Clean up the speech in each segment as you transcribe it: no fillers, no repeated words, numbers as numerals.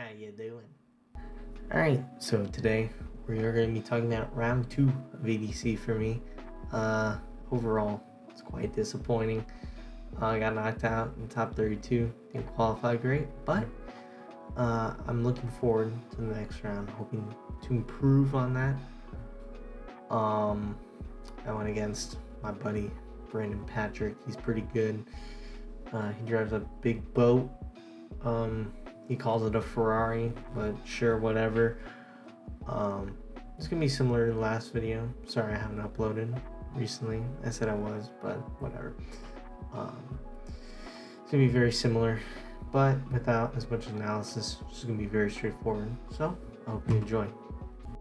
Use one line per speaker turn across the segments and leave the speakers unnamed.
How you doing? Alright, so today we are going to be talking about round 2 of VDC for me. Overall, it's quite disappointing. I got knocked out in top 32, didn't qualify great, but I'm looking forward to the next round, hoping to improve on that. I went against my buddy Brandon Patrick. He's pretty good. He drives a big boat. He calls it a Ferrari, but sure, whatever. It's gonna be similar to the last video. Sorry I haven't uploaded recently. I said I was, but whatever. It's gonna be very similar, but without as much analysis. It's gonna be very straightforward. So I hope you enjoy.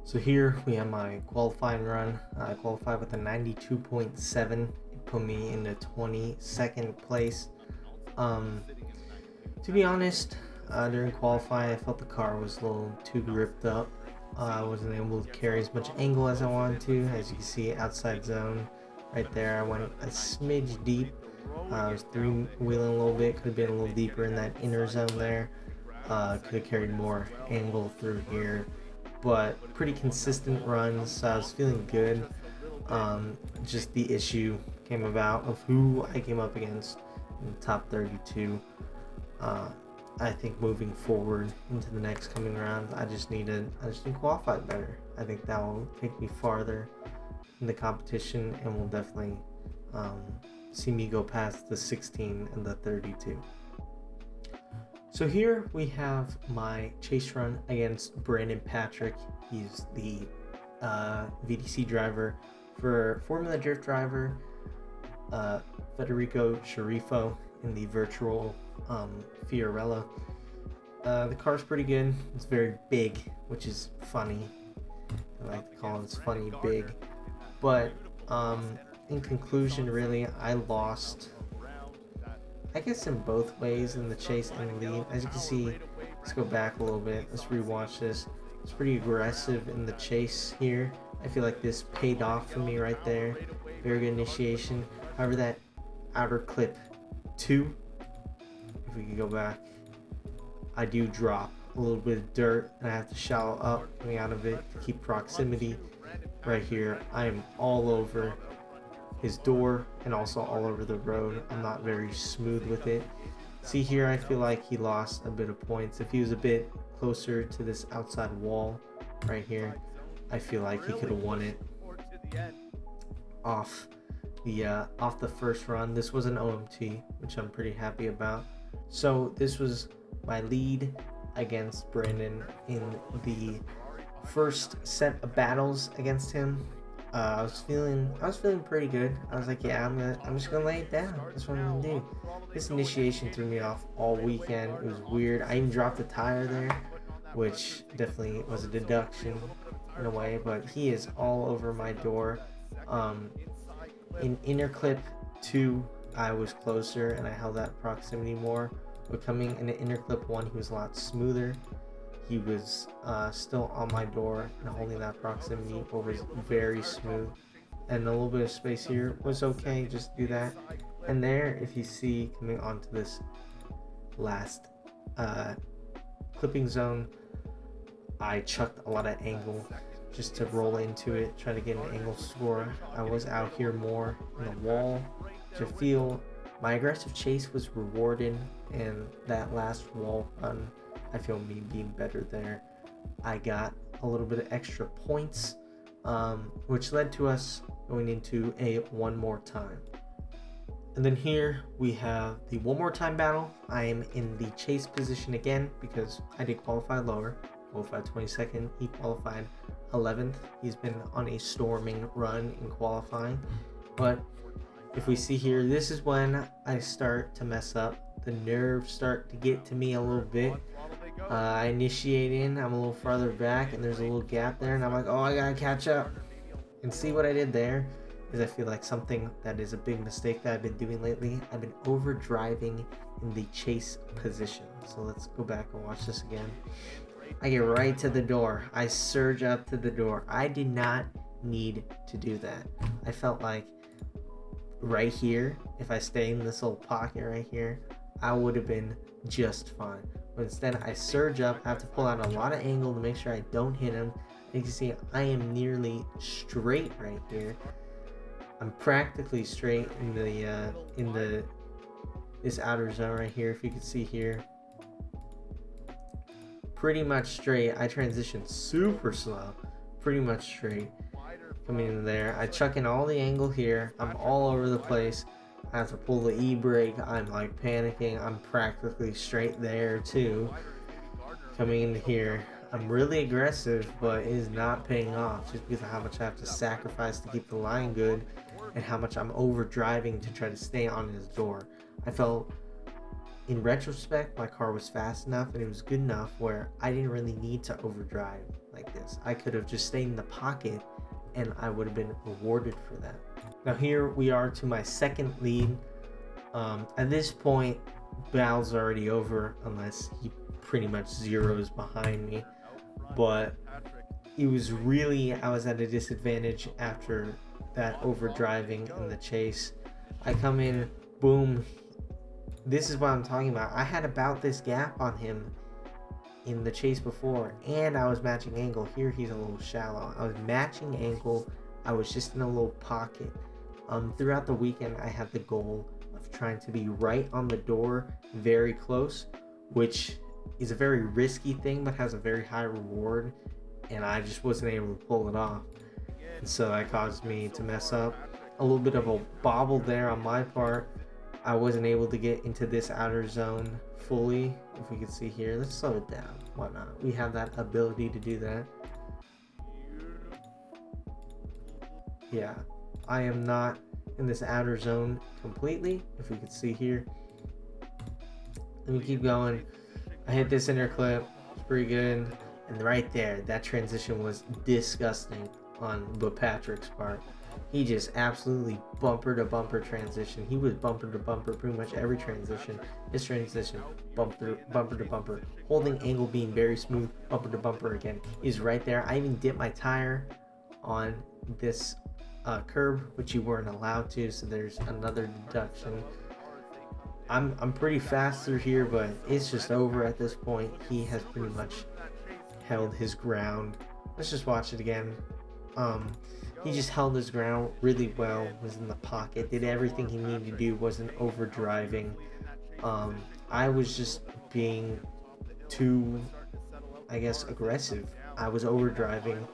So here we have my qualifying run. I qualified with a 92.7. It put me in the 22nd place. To be honest, during qualifying, I felt the car was a little too gripped up. I wasn't able to carry as much angle as I wanted to. As you can see, outside zone right there, I went a smidge deep. I was three-wheeling a little bit. Could have been a little deeper in that inner zone there. Could have carried more angle through here. But pretty consistent runs, so I was feeling good. Just the issue came about of who I came up against in the top 32. I think moving forward into the next coming round, I just need to qualify better. I think that will take me farther in the competition and will definitely see me go past the 16 and the 32. So here we have my chase run against Brandon Patrick. He's the VDC driver for Formula Drift driver Federico Sharifo in the virtual Fiorella. The car's pretty good. It's very big, which is funny. I like to call it funny big. But in conclusion, really, I lost, I guess, in both ways in the chase and lead. As you can see, let's go back a little bit. Let's rewatch this. It's pretty aggressive in the chase here. I feel like this paid off for me right there. Very good initiation. However, that outer clip 2, if we can go back, I do drop a little bit of dirt and I have to shallow up coming out of it to keep proximity. Right here, I am all over his door and also all over the road. I'm not very smooth with it. See here, I feel like he lost a bit of points. If he was a bit closer to this outside wall right here, I feel like he could have won it off the first run. This was an OMT, which I'm pretty happy about. So this was my lead against Brandon in the first set of battles against him. I was feeling pretty good. I was like, yeah, I'm just gonna lay it down. That's what I'm gonna do. This initiation threw me off all weekend. It was weird. I even dropped a tire there, which definitely was a deduction in a way, but he is all over my door. In inner clip 2, I was closer and I held that proximity more, but coming in inner clip 1, he was a lot smoother. He was still on my door and holding that proximity, but was very smooth. And a little bit of space here was okay, just do that. And there, if you see, coming onto this last clipping zone, I chucked a lot of angle just to roll into it, try to get an angle score. I was out here more in the wall to feel my aggressive chase was rewarded, and that last wall run, I feel me being better there. I got a little bit of extra points, which led to us going into a one more time. And then here we have the one more time battle. I am in the chase position again because I did qualify lower. Qualified 22nd, he qualified 11th. He's been on a storming run in qualifying, but if we see here, this is when I start to mess up. The nerves start to get to me a little bit. I initiate in, I'm a little farther back, and there's a little gap there, and I'm like, oh, I gotta catch up. And see what I did there is I feel like something that is a big mistake that I've been doing lately. I've been overdriving in the chase position. So let's go back and watch this again. I get right to the door. I surge up to the door. I did not need to do that. I felt like right here, if I stay in this little pocket right here, I would have been just fine. but instead I surge up. I have to pull out a lot of angle to make sure I don't hit him. You can see I am nearly straight right here. I'm practically straight in this outer zone right here. If you can see here, pretty much straight. I transition super slow, pretty much straight. Coming in there, I chuck in all the angle here. I'm all over the place. I have to pull the e-brake. I'm like panicking. I'm practically straight there too. Coming in here, I'm really aggressive, but it is not paying off just because of how much I have to sacrifice to keep the line good and how much I'm over driving to try to stay on his door. I felt, in retrospect, my car was fast enough and it was good enough where I didn't really need to overdrive like this. I could have just stayed in the pocket and I would have been rewarded for that. Now here we are to my second lead. At this point, battle's already over unless he pretty much zeroes behind me. But it was really, I was at a disadvantage after that overdriving in the chase. I come in, boom. This is what I'm talking about. I had about this gap on him in the chase before, and I was matching angle. Here he's a little shallow. I was matching angle. I was just in a little pocket. Throughout the weekend, I had the goal of trying to be right on the door, very close, which is a very risky thing, but has a very high reward, and I just wasn't able to pull it off. And so that caused me to mess up. A little bit of a bobble there on my part. I wasn't able to get into this outer zone fully. If we can see here, let's slow it down. Why not? We have that ability to do that. Yeah, I am not in this outer zone completely. If we can see here, let me keep going. I hit this inner clip. It's pretty good. And right there, that transition was disgusting on Patrick's part. He just absolutely bumper to bumper transition. He was bumper to bumper pretty much every transition. This transition, bumper to bumper. Holding angle being very smooth, bumper to bumper again. He's right there. I even dipped my tire on this curb, which you weren't allowed to, so there's another deduction. I'm pretty fast through here, but it's just over at this point. He has pretty much held his ground. Let's just watch it again. He just held his ground really well, was in the pocket, did everything he needed to do, wasn't overdriving. I was just being too, I guess, aggressive. I was overdriving.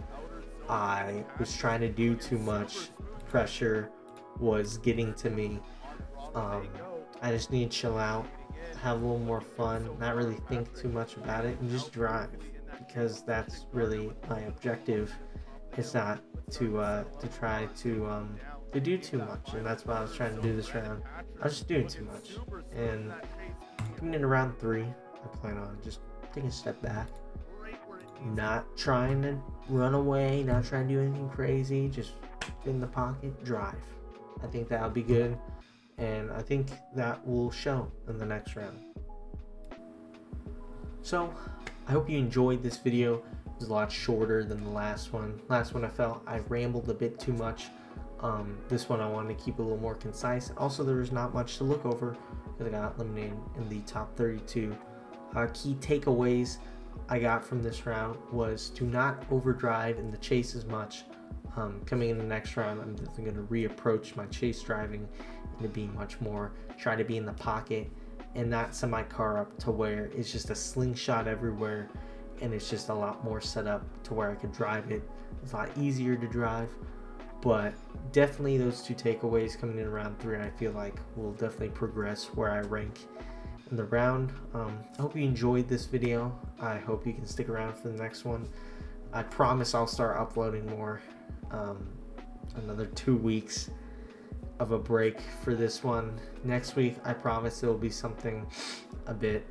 I was trying to do too much. Pressure was getting to me. I just need to chill out, have a little more fun, not really think too much about it, and just drive, because that's really my objective. It's not to try to do too much, and that's what I was trying to do this round. I was just doing too much, and coming into round 3, I plan on just taking a step back, not trying to run away, not trying to do anything crazy, just in the pocket, drive. I think that'll be good, and I think that will show in the next round. So I hope you enjoyed this video. It was a lot shorter than the last one. Last one I felt I rambled a bit too much. This one I wanted to keep a little more concise. Also, there was not much to look over because I got eliminated in the top 32. Key takeaways I got from this round was to not overdrive in the chase as much. Coming in the next round, I'm definitely going to reapproach my chase driving and to be much more, try to be in the pocket and not set my car up to where it's just a slingshot everywhere, and it's just a lot more set up to where I could drive it. It's a lot easier to drive, but definitely those two takeaways coming in round 3, I feel like will definitely progress where I rank in the round. I hope you enjoyed this video. I hope you can stick around for the next one. I promise I'll start uploading more. Another 2 weeks of a break for this one. Next week, I promise it will be something a bit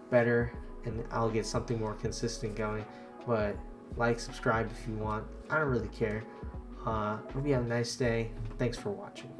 better, and I'll get something more consistent going. But like, subscribe if you want. I don't really care. Hope you have a nice day. Thanks for watching.